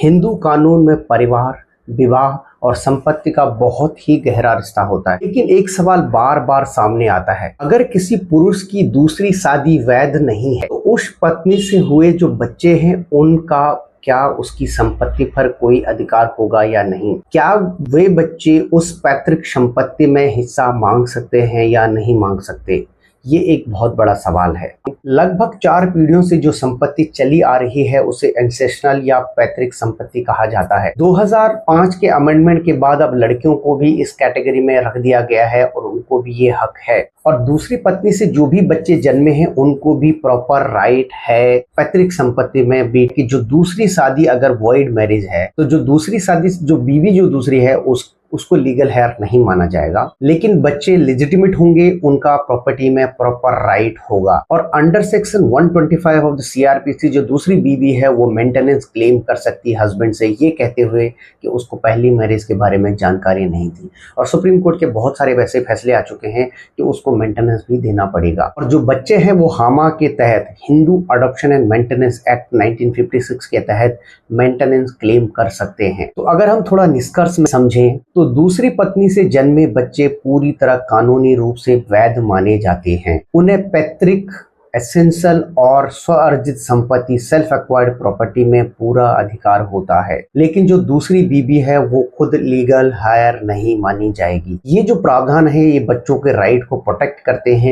हिंदू कानून में परिवार, विवाह और संपत्ति का बहुत ही गहरा रिश्ता होता है। लेकिन एक सवाल बार बार सामने आता है, अगर किसी पुरुष की दूसरी शादी वैध नहीं है तो उस पत्नी से हुए जो बच्चे हैं उनका क्या उसकी संपत्ति पर कोई अधिकार होगा या नहीं? क्या वे बच्चे उस पैतृक संपत्ति में हिस्सा मांग सकते हैं या नहीं मांग सकते? ये एक बहुत बड़ा सवाल है। लगभग 4 पीढ़ियों से जो संपत्ति चली आ रही है उसे एंसेस्ट्रल या पैतृक संपत्ति कहा जाता है। 2005 के अमेंडमेंट के बाद अब लड़कियों को भी इस कैटेगरी में रख दिया गया है और उनको भी ये हक है। और दूसरी पत्नी से जो भी बच्चे जन्मे हैं उनको भी प्रॉपर राइट है पैतृक संपत्ति में भी कि जो दूसरी शादी अगर वॉइड मैरिज है तो जो दूसरी शादी जो बीवी जो दूसरी है उसको लीगल हेयर नहीं माना जाएगा। लेकिन बच्चे लेजिटिमेट होंगे, उनका प्रॉपर्टी में प्रॉपर राइट होगा। और under section 125 of the CrPC जो दूसरी बीवी है वो मेंटेनेंस क्लेम कर सकती है हस्बैंड से, ये कहते हुए कि उसको पहली मैरिज के बारे में जानकारी नहीं थी। और सुप्रीम कोर्ट के बहुत सारे वैसे फैसले आ चुके हैं कि उसको मेंटेनेंस भी देना पड़ेगा। और जो बच्चे हैं वो हामा के तहत Hindu adoption and maintenance act 1956 के तहत मेंटेनेंस क्लेम कर सकते हैं। तो अगर हम थोड़ा निष्कर्ष में समझें तो दूसरी पत्नी से जन्मे बच्चे पूरी तरह कानूनी रूप से वैध माने जाते हैं। उन्हें पैतृक, एसेंशियल और स्वअर्जित संपत्ति सेल्फ एक्वायर्ड प्रॉपर्टी में पूरा अधिकार होता है। लेकिन जो दूसरी बीबी है वो खुद लीगल हायर नहीं मानी जाएगी। ये जो प्रावधान है ये बच्चों के राइट को प्रोटेक्ट करते हैं